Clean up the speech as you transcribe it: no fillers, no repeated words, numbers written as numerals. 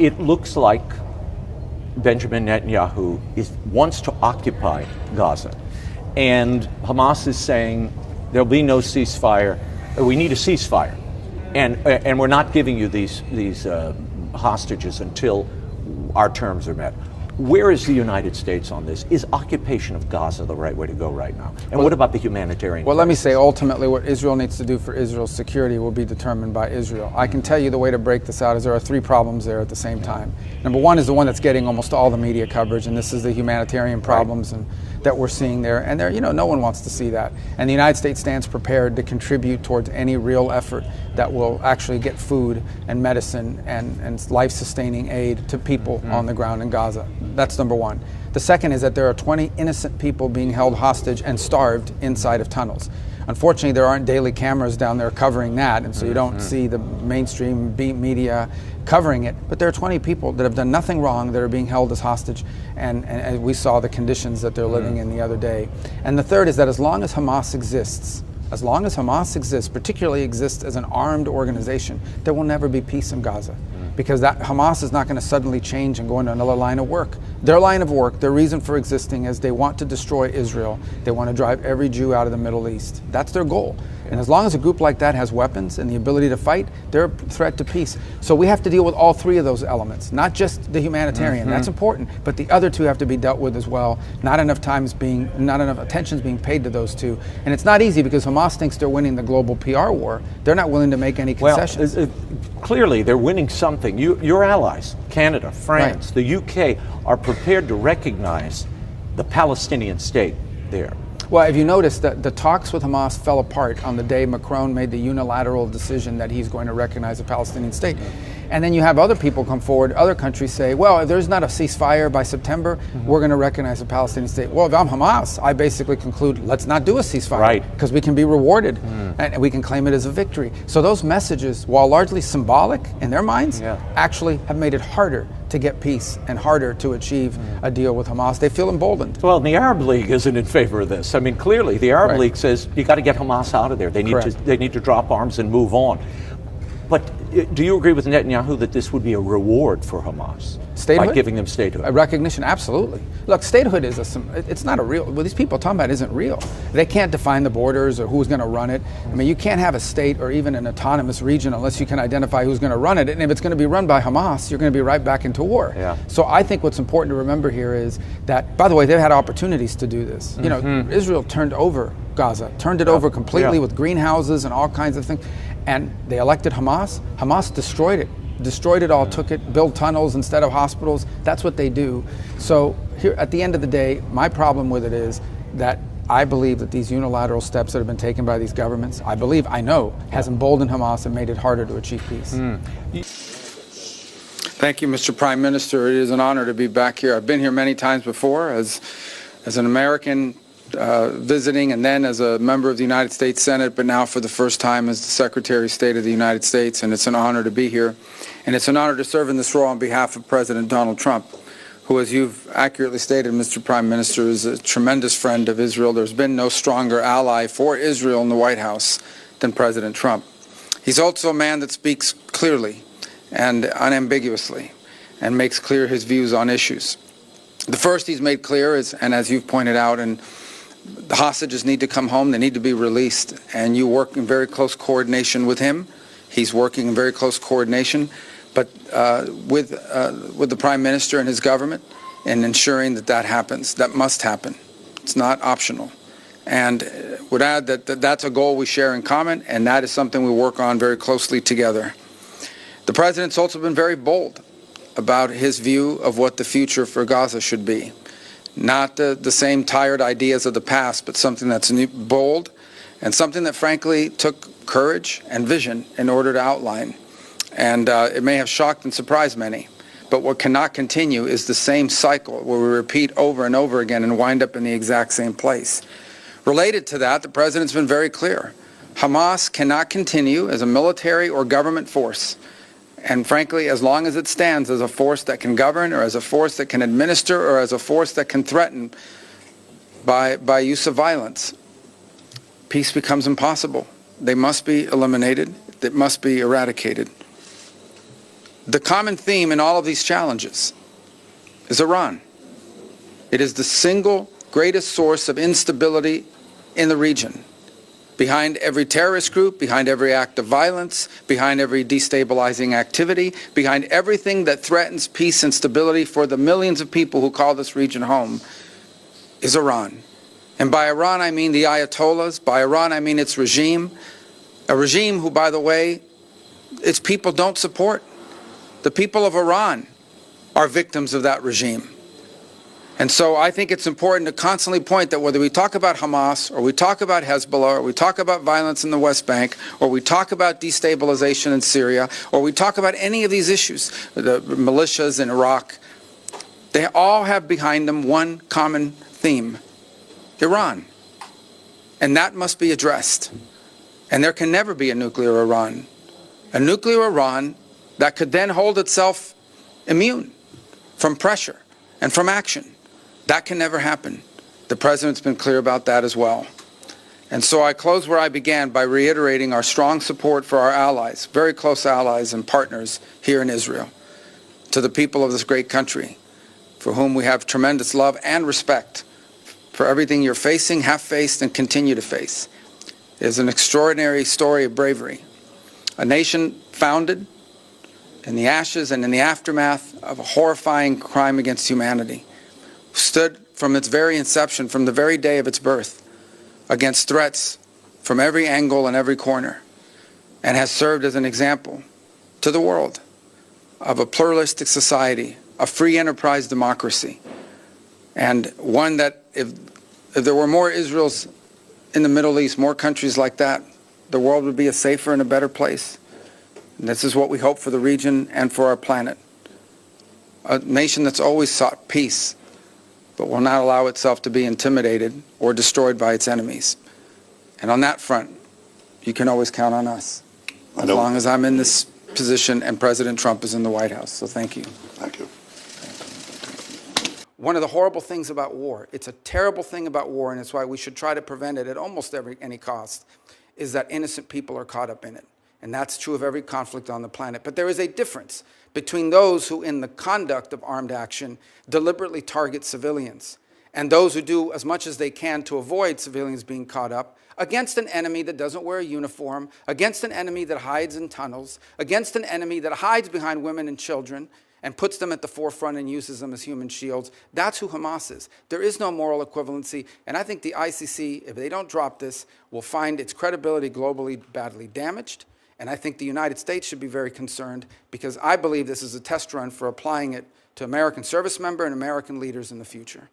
it looks like Benjamin Netanyahu wants to occupy Gaza. And Hamas is saying there'll be no ceasefire. We need a ceasefire. And we're not giving you these hostages until our terms are met. Where is the United States on this? Is occupation of Gaza the right way to go right now? And what about the humanitarian crisis? Let me say, ultimately, what Israel needs to do for Israel's security will be determined by Israel. I can tell you the way to break this out is there are three problems there at the same time. Number one is the one that's getting almost all the media coverage, and this is the humanitarian problems and that we're seeing there. And there, no one wants to see that. And the United States stands prepared to contribute towards any real effort that will actually get food and medicine and life-sustaining aid to people on the ground in Gaza. That's number one. The second is that there are 20 innocent people being held hostage and starved inside of tunnels. Unfortunately, there aren't daily cameras down there covering that, and so you don't see the mainstream media covering it. But there are 20 people that have done nothing wrong that are being held as hostage, and we saw the conditions that they're living in the other day. And the third is that as long as Hamas exists, particularly exists as an armed organization, there will never be peace in Gaza. Because that Hamas is not going to suddenly change and go into another line of work. Their line of work, their reason for existing is they want to destroy Israel. They want to drive every Jew out of the Middle East. That's their goal. And as long as a group like that has weapons and the ability to fight, they're a threat to peace. So we have to deal with all three of those elements, not just the humanitarian. That's important, but the other two have to be dealt with as well. Not enough attention is being paid to those two. And it's not easy because Hamas thinks they're winning the global PR war. They're not willing to make any concessions. Well, clearly they're winning something. Your allies, Canada, France, the UK, are prepared to recognize the Palestinian state there. Well, if you notice that the talks with Hamas fell apart on the day Macron made the unilateral decision that he's going to recognize a Palestinian state. And then you have other people come forward, other countries say, well, if there's not a ceasefire by September, we're going to recognize a Palestinian state. Well, if I'm Hamas, I basically conclude, let's not do a ceasefire. Because we can be rewarded and we can claim it as a victory. So those messages, while largely symbolic in their minds, actually have made it harder to get peace and harder to achieve a deal with Hamas. They feel emboldened. Well, the Arab League isn't in favor of this. I mean, clearly, the Arab League says you got to get Hamas out of there. They need to drop arms and move on. But do you agree with Netanyahu that this would be a reward for Hamas? Statehood? By giving them statehood? A recognition, absolutely. Look, statehood is it's not a real, what these people are talking about isn't real. They can't define the borders or who's going to run it. I mean, you can't have a state or even an autonomous region unless you can identify who's going to run it. And if it's going to be run by Hamas, you're going to be right back into war. So I think what's important to remember here is that, by the way, they've had opportunities to do this. You know, Israel turned over Gaza, turned it over completely with greenhouses and all kinds of things. And they elected Hamas. Hamas destroyed it all, took it, built tunnels instead of hospitals. That's what they do. So here, at the end of the day, my problem with it is that I believe that these unilateral steps that have been taken by these governments, I know, has emboldened Hamas and made it harder to achieve peace. Thank you, Mr. Prime Minister. It is an honor to be back here. I've been here many times before as an American visiting, and then as a member of the United States Senate, but now for the first time as the Secretary of State of the United States, and it's an honor to be here. And it's an honor to serve in this role on behalf of President Donald Trump, who, as you've accurately stated, Mr. Prime Minister, is a tremendous friend of Israel. There's been no stronger ally for Israel in the White House than President Trump. He's also a man that speaks clearly and unambiguously and makes clear his views on issues. The first he's made clear is, and as you've pointed out, and the hostages need to come home. They need to be released. And you work in very close coordination with him. He's working in very close coordination, but with the Prime Minister and his government in ensuring that happens. That must happen. It's not optional. And would add that that's a goal we share in common, and that is something we work on very closely together. The President's also been very bold about his view of what the future for Gaza should be. Not the same tired ideas of the past, but something that's bold and something that frankly took courage and vision in order to outline. And it may have shocked and surprised many, but what cannot continue is the same cycle where we repeat over and over again and wind up in the exact same place. Related to that, the President's been very clear. Hamas cannot continue as a military or government force. And frankly, as long as it stands as a force that can govern, or as a force that can administer, or as a force that can threaten by use of violence, peace becomes impossible. They must be eliminated. It must be eradicated. The common theme in all of these challenges is Iran. It is the single greatest source of instability in the region. Behind every terrorist group, behind every act of violence, behind every destabilizing activity, behind everything that threatens peace and stability for the millions of people who call this region home, is Iran. And by Iran, I mean the Ayatollahs. By Iran, I mean its regime. A regime who, by the way, its people don't support. The people of Iran are victims of that regime. And so I think it's important to constantly point that whether we talk about Hamas, or we talk about Hezbollah, or we talk about violence in the West Bank, or we talk about destabilization in Syria, or we talk about any of these issues, the militias in Iraq, they all have behind them one common theme: Iran. And that must be addressed. And there can never be a nuclear Iran. A nuclear Iran that could then hold itself immune from pressure and from action. That can never happen. The President's been clear about that as well. And so I close where I began by reiterating our strong support for our allies, very close allies and partners here in Israel, to the people of this great country, for whom we have tremendous love and respect for everything you're facing, have faced, and continue to face. It is an extraordinary story of bravery. A nation founded in the ashes and in the aftermath of a horrifying crime against humanity, stood from its very inception, from the very day of its birth, against threats from every angle and every corner, and has served as an example to the world of a pluralistic society, a free enterprise democracy, and one that if there were more Israels in the Middle East, more countries like that, the world would be a safer and a better place. And this is what we hope for the region and for our planet. A nation that's always sought peace, but will not allow itself to be intimidated or destroyed by its enemies. And on that front, you can always count on us, as long as I'm in this position and President Trump is in the White House. So thank you. Thank you. One of the horrible things about war, it's a terrible thing about war, and it's why we should try to prevent it at almost any cost, is that innocent people are caught up in it. And that's true of every conflict on the planet. But there is a difference between those who, in the conduct of armed action, deliberately target civilians, and those who do as much as they can to avoid civilians being caught up against an enemy that doesn't wear a uniform, against an enemy that hides in tunnels, against an enemy that hides behind women and children and puts them at the forefront and uses them as human shields. That's who Hamas is. There is no moral equivalency, and I think the ICC, if they don't drop this, will find its credibility globally badly damaged. And I think the United States should be very concerned, because I believe this is a test run for applying it to American service members and American leaders in the future.